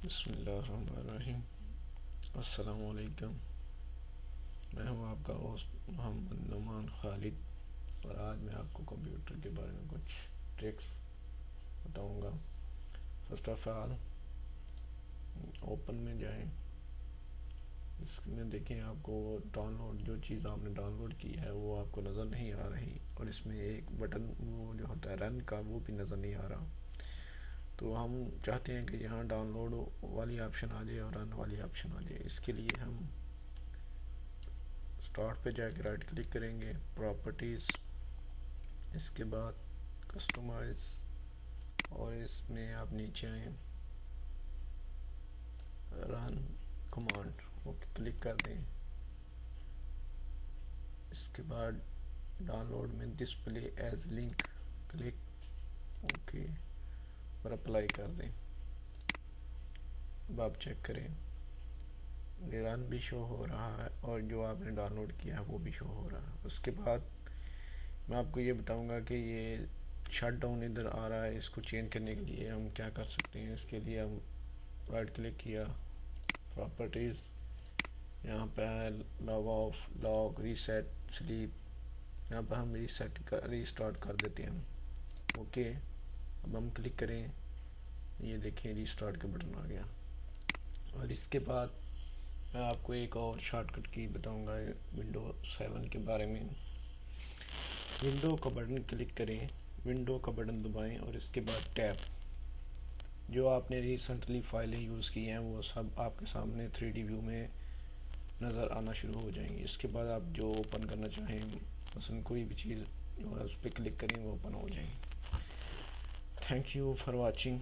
بسم اللہ الرحمن الرحیم۔ السلام علیکم، میں ہوں آپ کا ہوسٹ محمد نعمان خالد، اور آج میں آپ کو کمپیوٹر کے بارے میں کچھ ٹرکس بتاؤں گا۔ فرسٹ آف آل اوپن میں جائیں، اس میں دیکھیں آپ کو ڈاؤن لوڈ، جو چیز آپ نے ڈاؤن لوڈ کی ہے وہ آپ کو نظر نہیں آ رہی، اور اس میں ایک بٹن وہ جو ہوتا ہے رن کا، وہ بھی نظر نہیں آ رہا۔ تو ہم چاہتے ہیں کہ یہاں ڈاؤن لوڈ والی آپشن آ جائے اور رن والی آپشن آ جائے۔ اس کے لیے ہم اسٹارٹ پہ جا کے رائٹ کلک کریں گے، پراپرٹیز، اس کے بعد کسٹمائز، اور اس میں آپ نیچے آئیں، رن کمانڈ اوکے کلک کر دیں۔ اس کے بعد ڈاؤن لوڈ میں display as link click okay اور اپلائی کر دیں۔ اب آپ چیک کریں، رن بھی شو ہو رہا ہے اور جو آپ نے ڈاؤن لوڈ کیا ہے وہ بھی شو ہو رہا ہے۔ اس کے بعد میں آپ کو یہ بتاؤں گا کہ یہ شٹ ڈاؤن ادھر آ رہا ہے، اس کو چینج کرنے کے لیے ہم کیا کر سکتے ہیں۔ اس کے لیے ہم رائٹ کلک کیا، پراپرٹیز، یہاں پہ log off, log, reset, sleep, یہاں پہ ہم ریسٹارٹ کر دیتے ہیں اوکے۔ اب ہم کلک کریں، یہ دیکھیں ریسٹارٹ کا بٹن آ گیا۔ اور اس کے بعد میں آپ کو ایک اور شارٹ کٹ کی بتاؤں گا ونڈو 7 کے بارے میں۔ ونڈو کا بٹن کلک کریں، ونڈو کا بٹن دبائیں، اور اس کے بعد ٹیب، جو آپ نے ریسنٹلی فائلیں یوز کی ہیں وہ سب آپ کے سامنے 3D ویو میں نظر آنا شروع ہو جائیں گی۔ اس کے بعد آپ جو اوپن کرنا چاہیں، مثلا کوئی بھی چیز جو ہے اس پہ کلک کریں وہ اوپن ہو جائیں گی۔ Thank you for watching.